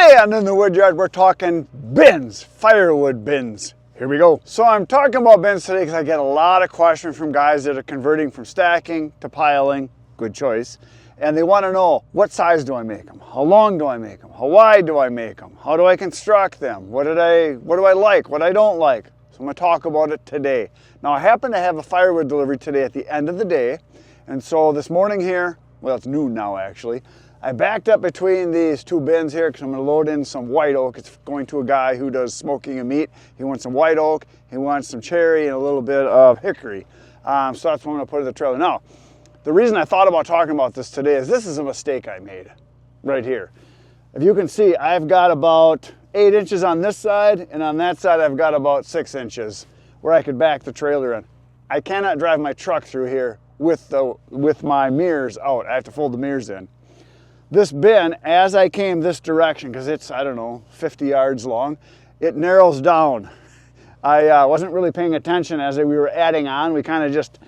And in the wood yard, we're talking bins, firewood bins. Here we go. So I'm talking about bins today because I get a lot of questions from guys that are converting from stacking to piling. Good choice. And they want to know, what size do I make them? How long do I make them? How wide do I make them? How do I construct them? What do I like? What I don't like? So I'm going to talk about it today. Now I happen to have a firewood delivery today at the end of the day. And so this morning here, well, it's noon now actually, I backed up between these two bins here because I'm going to load in some white oak. It's going to a guy who does smoking and meat. He wants some white oak, he wants some cherry, and a little bit of hickory. So that's what I'm going to put in the trailer. Now, the reason I thought about talking about this today is this is a mistake I made right here. If you can see, I've got about 8 inches on this side, and on that side I've got about 6 inches where I could back the trailer in. I cannot drive my truck through here with my mirrors out. I have to fold the mirrors in. This bin, as I came this direction, because it's, I don't know, 50 yards long, it narrows down. I wasn't really paying attention as we were adding on. We kind of just,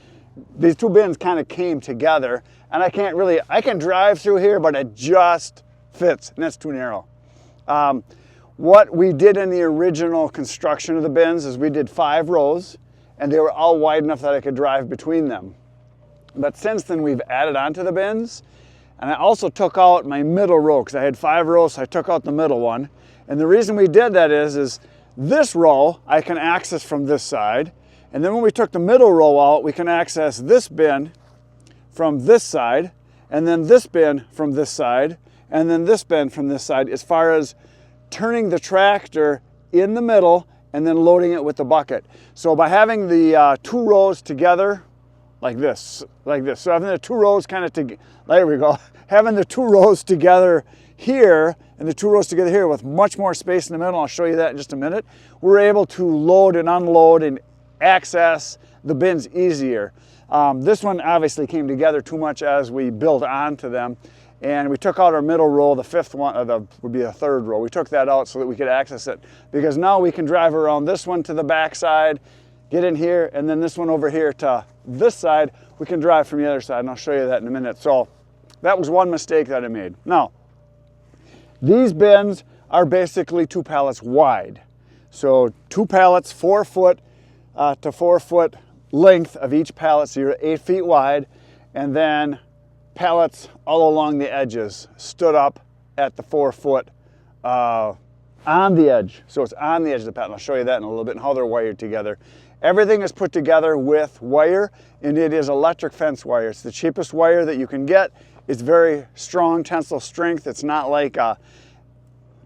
these two bins kind of came together, and I can drive through here, but it just fits, and that's too narrow. What we did in the original construction of the bins is we did 5 rows, and they were all wide enough that I could drive between them. But since then, we've added onto the bins. And I also took out my middle row because I had 5 rows, so I took out the middle one. And the reason we did that is this row I can access from this side. And then when we took the middle row out, we can access this bin from this side, and then this bin from this side, and then this bin from this side, as far as turning the tractor in the middle and then loading it with the bucket. So by having the 2 rows together, like this. So having the 2 rows kind of together, there we go. Having the 2 rows together here and the 2 rows together here with much more space in the middle, I'll show you that in just a minute, we're able to load and unload and access the bins easier. This one obviously came together too much as we built onto them, and we took out our middle row, the 5th one, would be the 3rd row. We took that out so that we could access it, because now we can drive around this one to the back side, get in here, and then this one over here to this side, we can drive from the other side, and I'll show you that in a minute. So that was one mistake that I made. Now, these bins are basically 2 pallets wide. So 2 pallets, 4 foot to 4 foot length of each pallet, so you're 8 feet wide, and then pallets all along the edges, stood up at the 4 foot on the edge. So it's on the edge of the pallet. I'll show you that in a little bit and how they're wired together. Everything is put together with wire, and it is electric fence wire. It's the cheapest wire that you can get. It's very strong tensile strength. It's not like a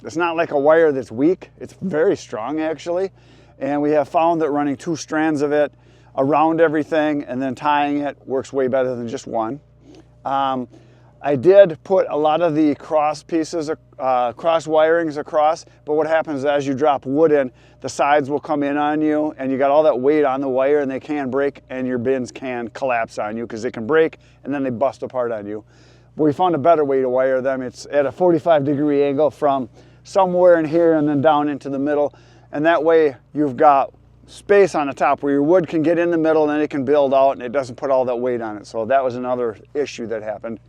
wire that's weak. It's very strong actually. And we have found that running 2 strands of it around everything and then tying it works way better than just one. I did put a lot of the cross pieces, cross wirings across, but what happens is as you drop wood in, the sides will come in on you, and you got all that weight on the wire, and they can break, and your bins can collapse on you because they can break and then they bust apart on you. But we found a better way to wire them. It's at a 45-degree angle from somewhere in here and then down into the middle, and that way you've got space on the top where your wood can get in the middle and then it can build out and it doesn't put all that weight on it. So that was another issue that happened.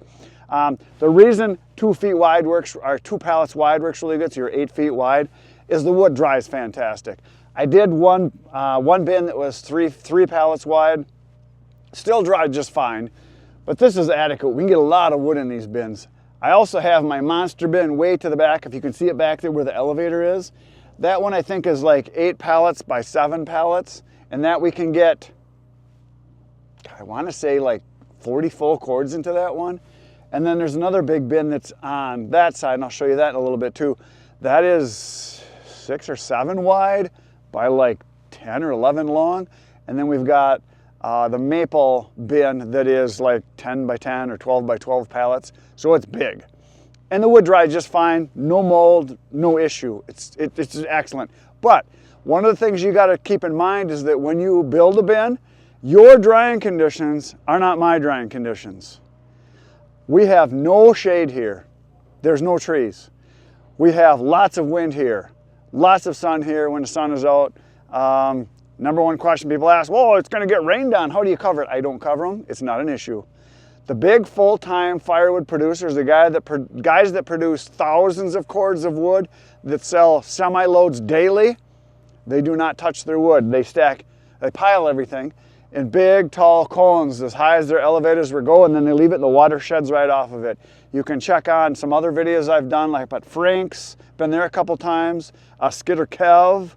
The reason 2 feet wide works, or 2 pallets wide works really good, so you're 8 feet wide, is the wood dries fantastic. I did one bin that was three pallets wide, still dried just fine, but this is adequate. We can get a lot of wood in these bins. I also have my monster bin way to the back, if you can see it back there where the elevator is. That one I think is like 8 pallets by 7 pallets, and that we can get, I want to say like 40 full cords into that one. And then there's another big bin that's on that side, and I'll show you that in a little bit too. That is 6 or 7 wide by like 10 or 11 long. And then we've got the maple bin that is like 10 by 10 or 12 by 12 pallets. So it's big. And the wood dried just fine, no mold, no issue. It's excellent. But one of the things you got to keep in mind is that when you build a bin, your drying conditions are not my drying conditions. We have no shade here. There's no trees. We have lots of wind here, lots of sun here when the sun is out. Number one question people ask, well, it's going to get rained on. How do you cover it? I don't cover them. It's not an issue. The big full-time firewood producers, the guys that produce thousands of cords of wood that sell semi-loads daily, they do not touch their wood. They pile everything in big, tall cones as high as their elevators will go, and then they leave it and the water sheds right off of it. You can check on some other videos I've done, like at Frank's, been there a couple times, Skidder Kev,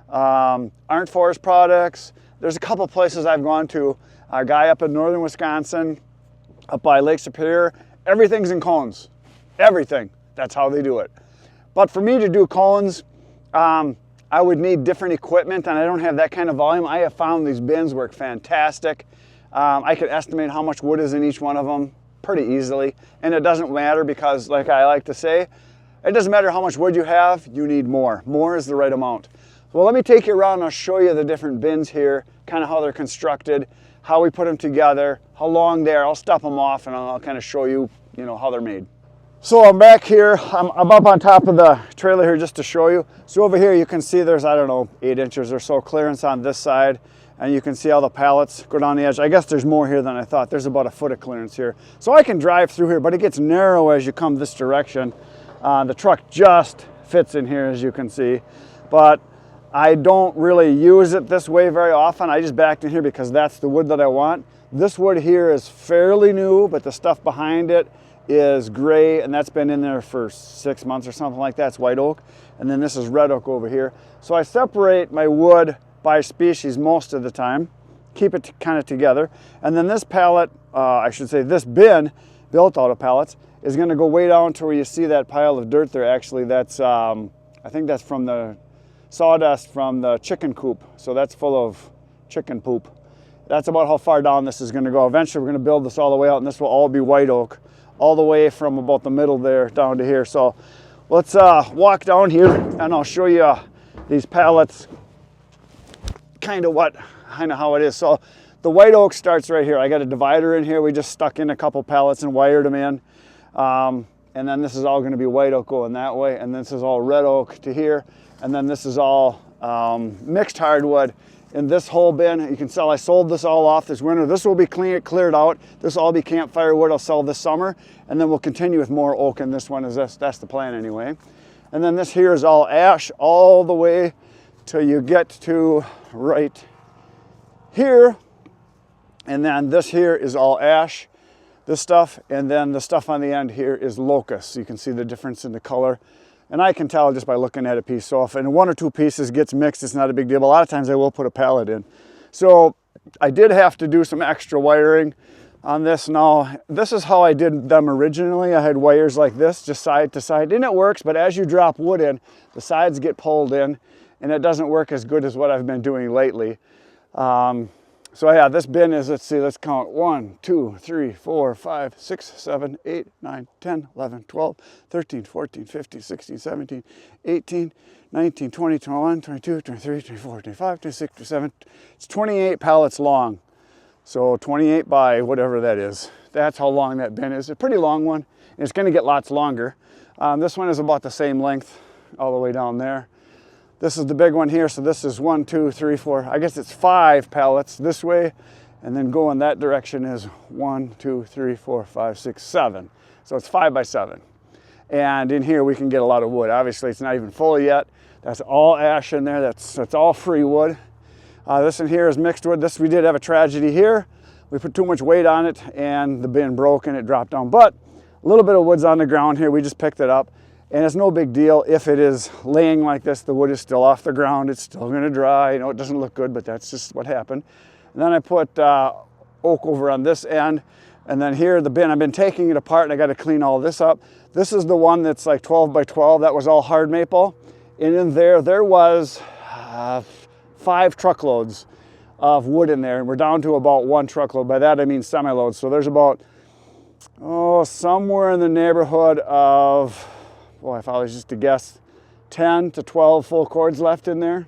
Aren't Forest Products. There's a couple places I've gone to. A guy up in northern Wisconsin, up by Lake Superior, everything's in cones. Everything. That's how they do it. But for me to do cones, I would need different equipment, and I don't have that kind of volume. I have found these bins work fantastic. I could estimate how much wood is in each one of them pretty easily, and it doesn't matter because, like I like to say, it doesn't matter how much wood you have, you need more. More is the right amount. Well, let me take you around and I'll show you the different bins here, kind of how they're constructed, how we put them together, how long they are. I'll step them off and I'll kind of show you, how they're made. So I'm back here, I'm up on top of the trailer here just to show you. So over here you can see there's, I don't know, 8 inches or so clearance on this side. And you can see how the pallets go down the edge. I guess there's more here than I thought. There's about 1 foot of clearance here. So I can drive through here, but it gets narrow as you come this direction. The truck just fits in here, as you can see. But I don't really use it this way very often. I just backed in here because that's the wood that I want. This wood here is fairly new, but the stuff behind it is gray, and that's been in there for 6 months or something like that. It's white oak. And then this is red oak over here. So I separate my wood by species most of the time, keep it kind of together. And then this pallet, I should say this bin, built out of pallets, is gonna go way down to where you see that pile of dirt there. Actually, that's, I think that's from the sawdust from the chicken coop. So that's full of chicken poop. That's about how far down this is gonna go. Eventually, we're gonna build this all the way out, and this will all be white oak, all the way from about the middle there down to here. So let's walk down here, and I'll show you these pallets, kind of how it is. So the white oak starts right here. I got a divider in here. We just stuck in a couple pallets and wired them in. And then this is all going to be white oak going that way. And this is all red oak to here. And then this is all mixed hardwood in this whole bin. You can tell I sold this all off this winter. This will be cleared out. This will all be campfire wood I'll sell this summer. And then we'll continue with more oak, and this one is this. That's the plan anyway. And then this here is all ash all the way till you get to right here. And then this here is all ash, this stuff. And then the stuff on the end here is locust. So you can see the difference in the color. And I can tell just by looking at a piece. So if 1 or 2 pieces gets mixed, it's not a big deal. But a lot of times I will put a pallet in. So I did have to do some extra wiring on this. Now, this is how I did them originally. I had wires like this, just side to side, and it works. But as you drop wood in, the sides get pulled in, and it doesn't work as good as what I've been doing lately. So yeah, this bin is, let's see, let's count 1, 2, 3, 4, 5, 6, 7, 8, 9, 10, 11, 12, 13, 14, 15, 16, 17, 18, 19, 20, 21, 22, 23, 24, 25, 26, 27. It's 28 pallets long. So 28 by whatever that is. That's how long that bin is. It's a pretty long one. And it's going to get lots longer. This one is about the same length all the way down there. This is the big one here. So this is 1, 2, 3, 4. I guess it's 5 pallets this way. And then going that direction is 1, 2, 3, 4, 5, 6, 7. So it's 5 by 7. And in here we can get a lot of wood. Obviously it's not even full yet. That's all ash in there. That's all free wood. This in here is mixed wood. This, we did have a tragedy here. We put too much weight on it and the bin broke and it dropped down. But a little bit of wood's on the ground here. We just picked it up. And it's no big deal if it is laying like this. The wood is still off the ground. It's still going to dry. It doesn't look good, but that's just what happened. And then I put oak over on this end. And then here, the bin, I've been taking it apart and I got to clean all this up. This is the one that's like 12 by 12. That was all hard maple. And in there was 5 truckloads of wood in there. And we're down to about 1 truckload. By that, I mean semi-loads. So there's about, somewhere in the neighborhood of, if I was just to guess, 10 to 12 full cords left in there.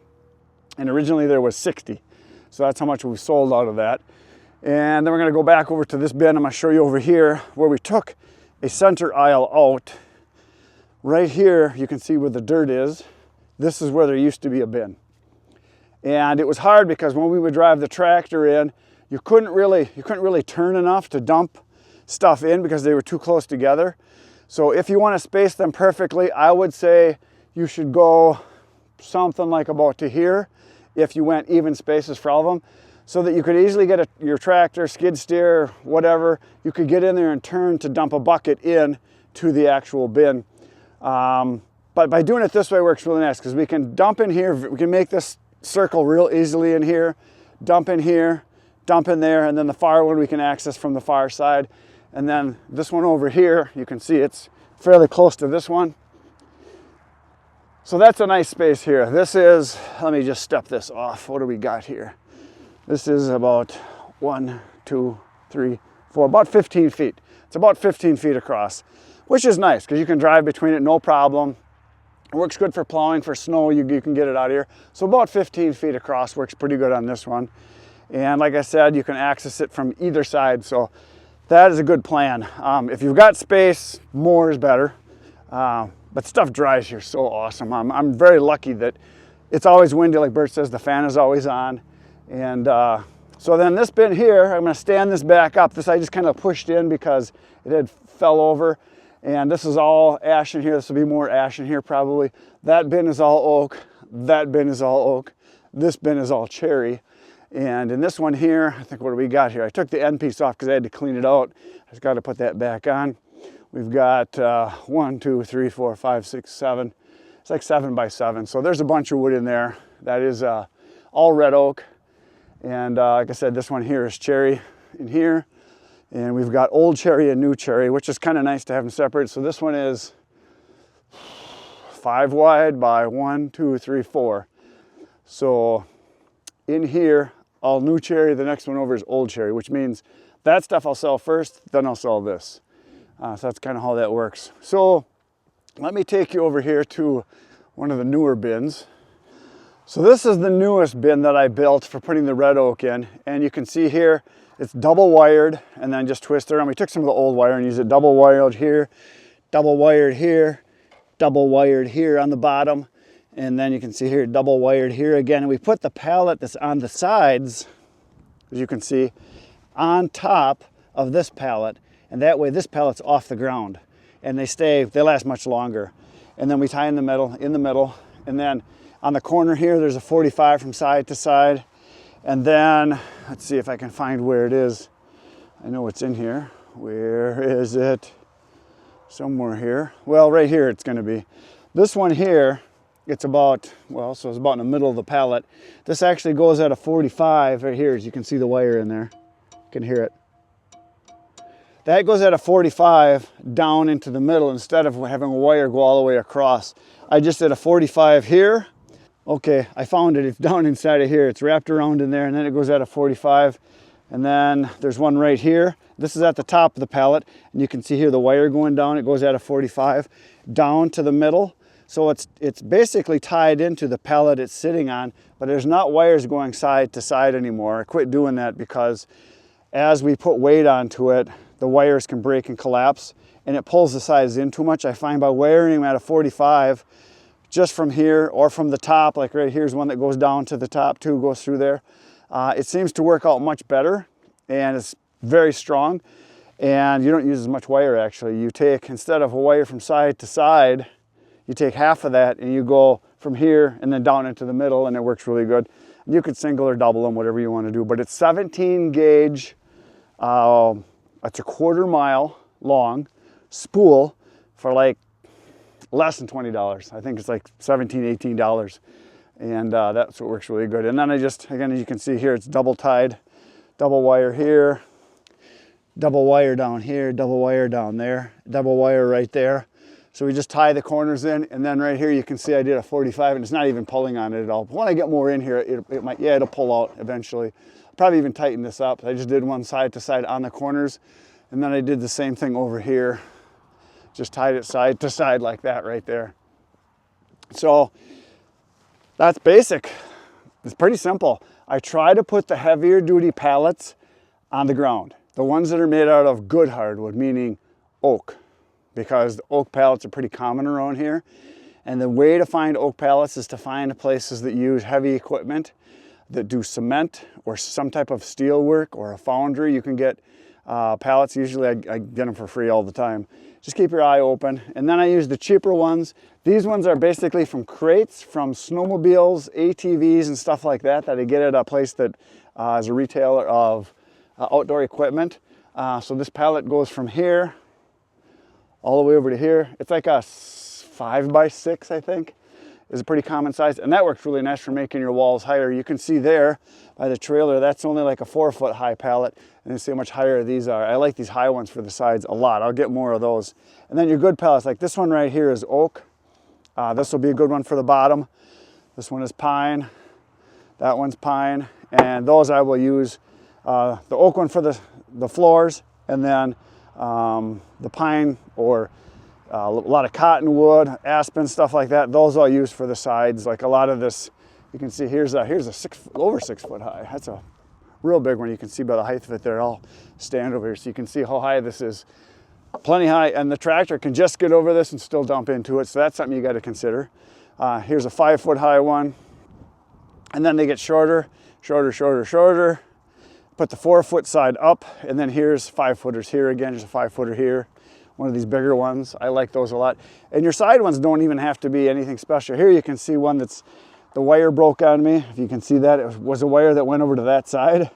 And originally there was 60. So that's how much we sold out of that. And then we're going to go back over to this bin. I'm going to show you over here where we took a center aisle out. Right here, you can see where the dirt is. This is where there used to be a bin. And it was hard because when we would drive the tractor in, you couldn't really turn enough to dump stuff in because they were too close together. So if you want to space them perfectly, I would say you should go something like about to here if you went even spaces for all of them, so that you could easily get your tractor, skid steer, whatever, you could get in there and turn to dump a bucket in to the actual bin. But by doing it this way works really nice because we can dump in here, we can make this circle real easily in here, dump in here, dump in there, and then the firewood we can access from the far side. And then this one over here, you can see it's fairly close to this one. So that's a nice space here. This is, let me just step this off. What do we got here? This is about 1, 2, 3, 4, about 15 feet. It's about 15 feet across, which is nice because you can drive between it, no problem. It works good for plowing, for snow, you can get it out of here. So about 15 feet across works pretty good on this one. And like I said, you can access it from either side. So that is a good plan. If you've got space, more is better. But stuff dries here so awesome. I'm very lucky that it's always windy, like Bert says, the fan is always on. And so then this bin here, I'm gonna stand this back up. This I just kind of pushed in because it had fell over. And this is all ash in here. This will be more ash in here probably. That bin is all oak. That bin is all oak. This bin is all cherry. And in this one here, I think, what do we got here? I took the end piece off because I had to clean it out. I just got to put that back on. We've got 1, 2, 3, 4, 5, 6, 7. It's like 7 by 7. So there's a bunch of wood in there. That is all red oak. And like I said, this one here is cherry in here. And we've got old cherry and new cherry, which is kind of nice to have them separate. So this one is 5 wide by 1, 2, 3, 4. So in here, all new cherry, the next one over is old cherry, which means that stuff I'll sell first, then I'll sell this. So that's kind of how that works. So let me take you over here to one of the newer bins. So this is the newest bin that I built for putting the red oak in. And you can see here, it's double wired and then just twisted around. We took some of the old wire and used it double wired here, double wired here, double wired here on the bottom. And then you can see here, double wired here again. And we put the pallet that's on the sides, as you can see, on top of this pallet. And that way this pallet's off the ground. And they last much longer. And then we tie in the middle, and then on the corner here, there's a 45 from side to side. And then, let's see if I can find where it is. I know it's in here. Where is it? Somewhere here. Well, right here it's gonna be. This one here, it's about, well, so it's about in the middle of the pallet. This actually goes at a 45 right here, as you can see the wire in there. You can hear it. That goes at a 45 down into the middle instead of having a wire go all the way across. I just did a 45 here. Okay, I found it. It's down inside of here. It's wrapped around in there, and then it goes at a 45. And then there's one right here. This is at the top of the pallet, and you can see here the wire going down. It goes at a 45 down to the middle. So it's basically tied into the pallet it's sitting on, but there's not wires going side to side anymore. I quit doing that because as we put weight onto it, the wires can break and collapse, and it pulls the sides in too much. I find by wiring them at a 45, just from here or from the top, like right here's one that goes down to the top too, goes through there. It seems to work out much better, and it's very strong, and you don't use as much wire actually. You take, instead of a wire from side to side, you take half of that and you go from here and then down into the middle, and it works really good. You could single or double them, whatever you want to do, but it's 17 gauge, it's a 1/4 mile long spool for like less than $20. I think it's like $17, $18. And that's what works really good. And then I just, again, as you can see here, it's double tied, double wire here, double wire down here, double wire down there, double wire right there. So we just tie the corners in, and then right here you can see I did a 45, and it's not even pulling on it at all. But when I get more in here, it might, yeah, it'll pull out eventually. I'll probably even tighten this up. I just did one side to side on the corners, and then I did the same thing over here. Just tied it side to side like that right there. So that's basic. It's pretty simple. I try to put the heavier duty pallets on the ground. The ones that are made out of good hardwood, meaning oak, because the oak pallets are pretty common around here. And the way to find oak pallets is to find places that use heavy equipment, that do cement or some type of steel work or a foundry. You can get pallets. Usually I get them for free all the time. Just keep your eye open. And then I use the cheaper ones. These ones are basically from crates, from snowmobiles, ATVs, and stuff like that I get at a place that is a retailer of outdoor equipment. So this pallet goes from here all the way over to here. It's like a 5x6, I think, is a pretty common size. And that works really nice for making your walls higher. You can see there by the trailer, that's only like a 4-foot high pallet. And you see how much higher these are. I like these high ones for the sides a lot. I'll get more of those. And then your good pallets, like this one right here is oak. This will be a good one for the bottom. This one is pine. That one's pine. And those I will use. The oak one for the floors, and then the pine or a lot of cottonwood, aspen, stuff like that. Those I'll use for the sides. Like a lot of this, you can see here's a over 6 foot high. That's a real big one. You can see by the height of it there. I'll stand over here so you can see how high this is. Plenty high, and the tractor can just get over this and still dump into it. So that's something you got to consider. Here's a 5 foot high one, and then they get shorter, shorter, shorter, shorter. Put the 4 foot side up, and then here's 5 footers here again. There's a 5 footer here. One of these bigger ones. I like those a lot. And your side ones don't even have to be anything special. Here you can see one that's, the wire broke on me. If you can see that, it was a wire that went over to that side,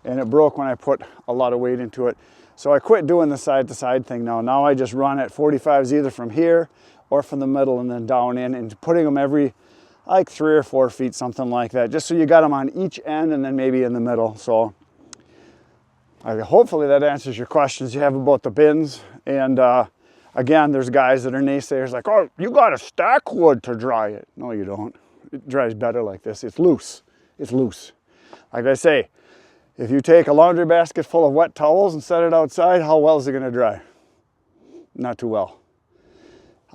and it broke when I put a lot of weight into it. So I quit doing the side to side thing now. Now I just run at 45s either from here or from the middle and then down in, and putting them every like 3 or 4 feet, something like that, just so you got them on each end and then maybe in the middle. So hopefully that answers your questions you have about the bins. And again, there's guys that are naysayers like, oh, you got to stack wood to dry it. No, you don't. It dries better like this. It's loose. It's loose. Like I say, if you take a laundry basket full of wet towels and set it outside, how well is it going to dry? Not too well.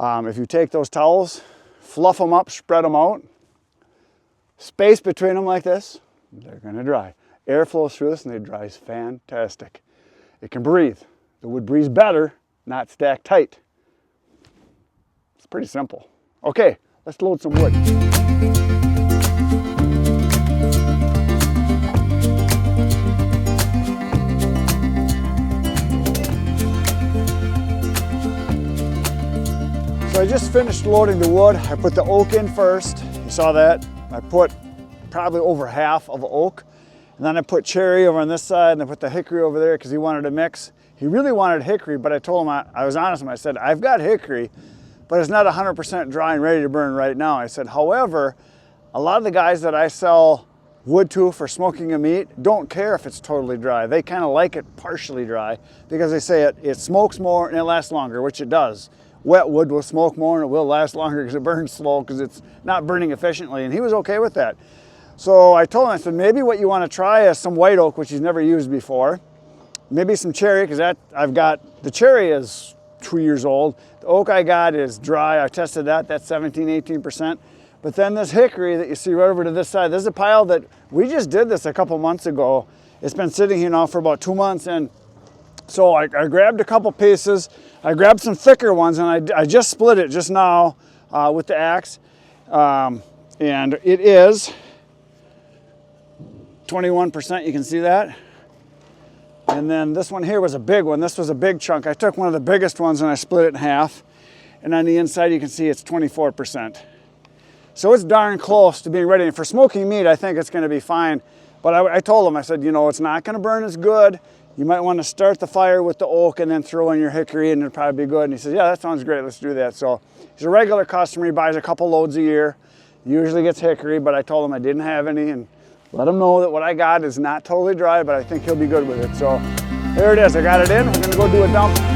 If you take those towels, fluff them up, spread them out, space between them like this, they're going to dry. Air flows through this and it dries fantastic. It can breathe. The wood breathes better, not stacked tight. It's pretty simple. Okay, let's load some wood. So I just finished loading the wood. I put the oak in first. You saw that. I put probably over half of oak. And then I put cherry over on this side, and I put the hickory over there because he wanted to mix. He really wanted hickory, but I told him, I was honest with him. I said, I've got hickory, but it's not 100% dry and ready to burn right now. I said, however, a lot of the guys that I sell wood to for smoking a meat don't care if it's totally dry. They kind of like it partially dry because they say it smokes more and it lasts longer, which it does. Wet wood will smoke more and it will last longer because it burns slow because it's not burning efficiently, and he was okay with that. So I told him, I said, maybe what you want to try is some white oak, which he's never used before. Maybe some cherry, because the cherry is 2 years old. The oak I got is dry. I tested that, that's 17, 18%. But then this hickory that you see right over to this side, this is a pile that we just did this a couple months ago. It's been sitting here now for about 2 months. And so I grabbed a couple pieces. I grabbed some thicker ones, and I just split it just now with the axe. And it is 21%, you can see that. And then this one here was a big one. This was a big chunk. I took one of the biggest ones and I split it in half. And on the inside you can see it's 24%. So it's darn close to being ready. And for smoking meat, I think it's gonna be fine. But I told him, I said, you know, it's not gonna burn as good. You might wanna start the fire with the oak and then throw in your hickory and it'll probably be good. And he says, yeah, that sounds great, let's do that. So he's a regular customer. He buys a couple loads a year. He usually gets hickory, but I told him I didn't have any, and let him know that what I got is not totally dry, but I think he'll be good with it. So there it is, I got it in. We're gonna go do a dump.